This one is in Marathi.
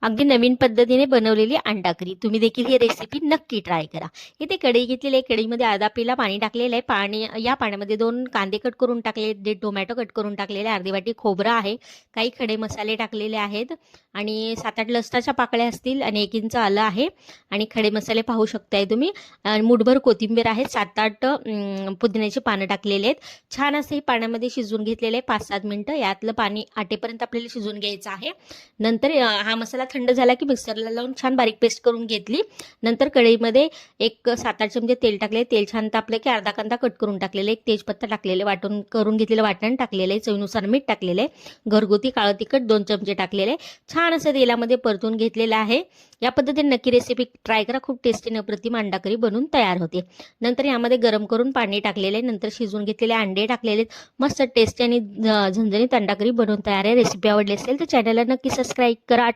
अगदी नवीन पद्धतीने बनवलेली अंडाकरी तुम्ही देखील ही रेसिपी नक्की ट्राय करा। इथे कढई घेतलेली आहे, कढईमध्ये अर्धा पेला पाणी टाकलेलं आहे। या पाण्यामध्ये 2 कांदे कट करून टाकले, 1 टोमॅटो कट करून टाकलेले, अर्धी वाटी खोबरं आहे, काही खडे मसाले टाकलेले आहेत आणि 7-8 लसणाच्या पाकळ्या असतील आणि 1 इंच आलं आहे आणि खडे मसाले पाहू शकताय तुम्ही। मुठभर कोथिंबीर आहे, 7-8 पुदिन्याची पानं टाकलेले आहेत। छान असे हे पाण्यामध्ये शिजवून घेतलेले आहे 5-7 मिनिटं। यातलं पाणी आटेपर्यंत आपल्याला शिजवून घ्यायचं आहे। नंतर हा मसाला थंड झाला की मिक्सरला लावून छान बारीक पेस्ट करून घेतली। नंतर कढईमध्ये 7-8 चमचे तेल टाकले, तेल छान तापले की अर्धा कांदा कट करून टाकलेले, 1 तेजपत्ता टाकलेले, वाटून करून घेतलेलं वाटण टाकलेले, चवीनुसार मीठ टाकलेले, घरगुती काळं तिखट 2 चमचे टाकलेले, छान असं तेलामध्ये परतून घेतलेलं आहे। या पद्धतीने नक्की रेसिपी ट्राय करा, खूप टेस्टी अप्रतिम अंडा करी बनून तयार होते। नंतर यामध्ये गरम करून पाणी टाकलेले, नंतर शिजवून घेतलेले अंडे टाकलेले, मस्त टेस्टी आणि झणझणीत अंडा करी बनवून तयार आहे। रेसिपी आवडली असेल तर चॅनलला नक्की सबस्क्राईब करा।